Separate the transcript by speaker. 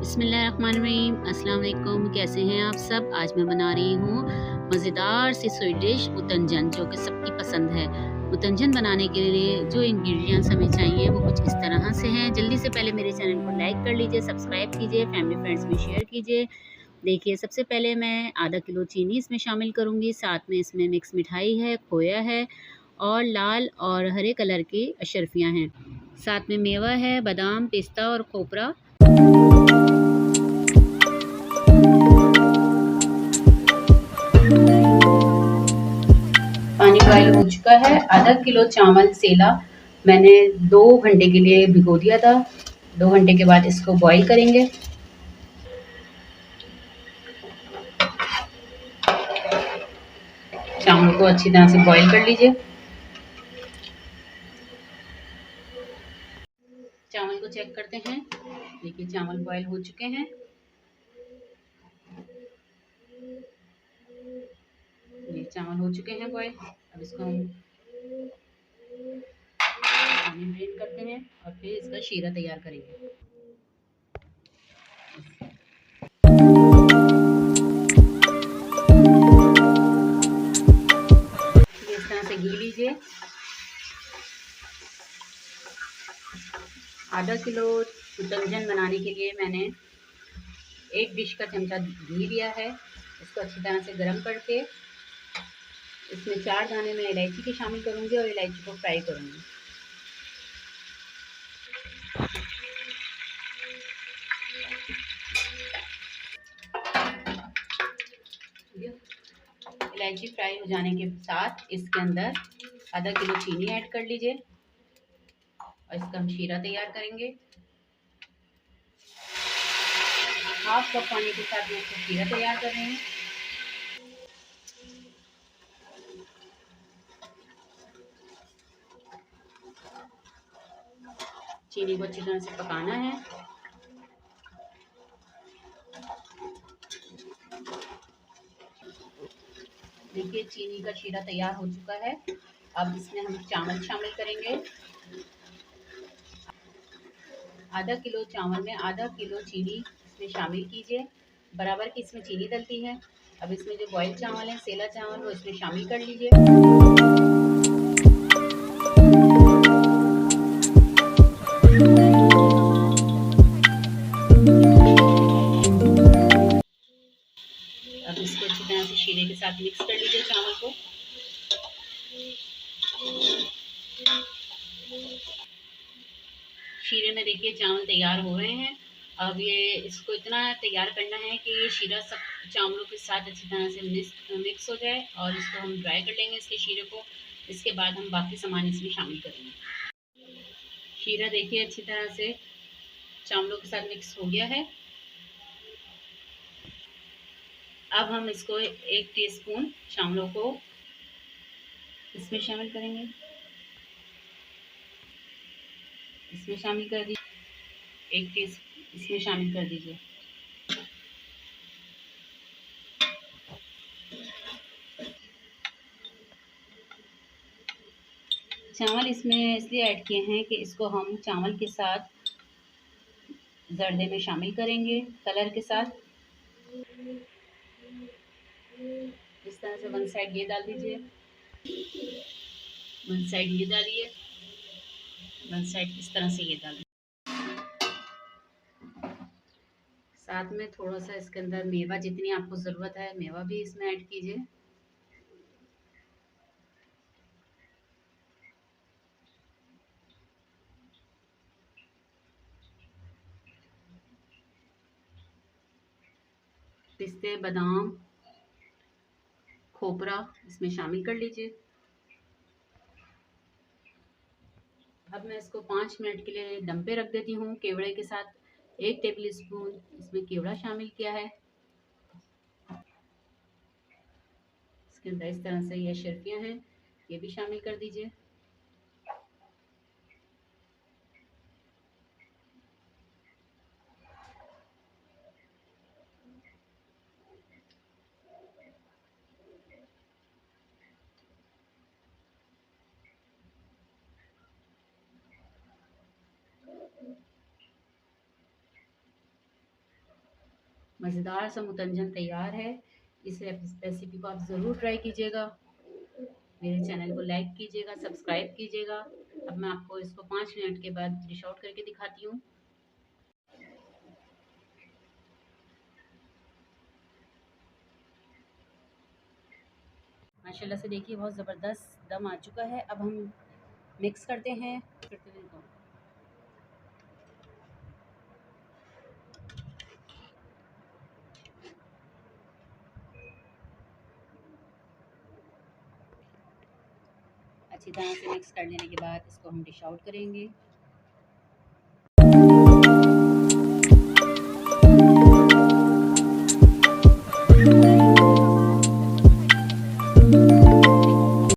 Speaker 1: बिस्मिल्लाहिर्रहमानिर्रहीम। अस्सलाम वालेकुम। कैसे हैं आप सब? आज मैं बना रही हूँ मज़ेदार सी स्वीट डिश मुतंजन, जो कि सबकी पसंद है। मुतंजन बनाने के लिए जो इंग्रेडिएंट्स हमें चाहिए वो कुछ इस तरह से हैं। जल्दी से पहले मेरे चैनल को लाइक कर लीजिए, सब्सक्राइब कीजिए, फैमिली फ्रेंड्स में शेयर कीजिए। देखिए, सबसे पहले मैं आधा किलो चीनी इसमें शामिल करूँगी। साथ में इसमें मिक्स मिठाई है, खोया है और लाल और हरे कलर की अशरफियाँ हैं। साथ में मेवा है, बादाम, पिस्ता और खोपरा। पानी बॉयल हो चुका है। आधा किलो चावल सेला मैंने 2 घंटे के लिए भिगो दिया था। 2 घंटे के बाद इसको बॉयल करेंगे। चावल को अच्छी तरह से बॉयल कर लीजिए। चावल को चेक करते हैं। देखिए, चावल बॉयल हो चुके हैं। ये चावल हो चुके हैं बॉयल। अब इसको हम पानी ड्रेन करते हैं और फिर इसका शीरा तैयार करेंगे। इस तरह से घी लीजिए। आधा किलो मुतंजन बनाने के लिए मैंने 1 डिश का चमचा घी लिया है। इसको अच्छी तरह से गर्म करके इसमें 4 दाने मैं इलायची के शामिल करूँगी और इलायची को फ्राई करूँगी। इलायची फ्राई हो जाने के साथ इसके अंदर आधा किलो चीनी ऐड कर लीजिए और इसका हम शीरा तैयार करेंगे। हाफ कप पानी के साथ मैं इसका शीरा तैयार कर रही हूँ। चीनी को अच्छी तरह से पकाना है। देखिए, चीनी का शीरा तैयार हो चुका है। अब इसमें हम चावल शामिल करेंगे। आधा किलो चावल में आधा किलो चीनी इसमें शामिल कीजिए। बराबर की इसमें चीनी डलती है। अब इसमें जो बॉयल चावल है, सेला चावल, वो इसमें शामिल कर लीजिए। अब इसको अच्छी तरह से शीरे के साथ मिक्स कर लीजिए चावल को। शीरे में देखिए चावल तैयार हो रहे हैं। अब ये इसको इतना तैयार करना है कि ये शीरा सब चावलों के साथ अच्छी तरह से मिक्स हो जाए और इसको हम ड्राई कर लेंगे इसके शीरे को। इसके बाद हम बाकी सामान इसमें शामिल करेंगे। शीरा देखिए अच्छी तरह से चावलों के साथ मिक्स हो गया है। अब हम इसको 1 टीस्पून चावलों को इसमें शामिल करेंगे। इसमें शामिल कर दीजिए। 1 टीस्पून इसमें शामिल कर दीजिए। चावल इसमें इसलिए ऐड किए हैं कि इसको हम चावल के साथ जर्दे में शामिल करेंगे कलर के साथ। इस तरह से वन साइड ये डाल दीजिए, वन साइड ये डालिए, वन साइड इस तरह से ये डालिए। साथ में थोड़ा सा इसके अंदर मेवा, जितनी आपको ज़रूरत है मेवा भी इसमें ऐड कीजिए। पिस्ते, बादाम, खोपरा इसमें शामिल कर लीजिए। अब मैं इसको 5 मिनट के लिए दम पे रख देती हूँ केवड़े के साथ। 1 टेबल स्पून इसमें केवड़ा शामिल किया है। इसके अंदर इस तरह से ये शर्फियाँ हैं, ये भी शामिल कर दीजिए। मज़ेदार सा मुतंजन तैयार है। इस रेसिपी को आप ज़रूर ट्राई कीजिएगा। मेरे चैनल को लाइक कीजिएगा, सब्सक्राइब कीजिएगा। अब मैं आपको इसको 5 मिनट के बाद डिश आउट करके दिखाती हूँ। माशाल्लाह से देखिए बहुत ज़बरदस्त दम आ चुका है। अब हम मिक्स करते हैं। अच्छी तरह से मिक्स कर लेने के बाद इसको हम डिश आउट करेंगे।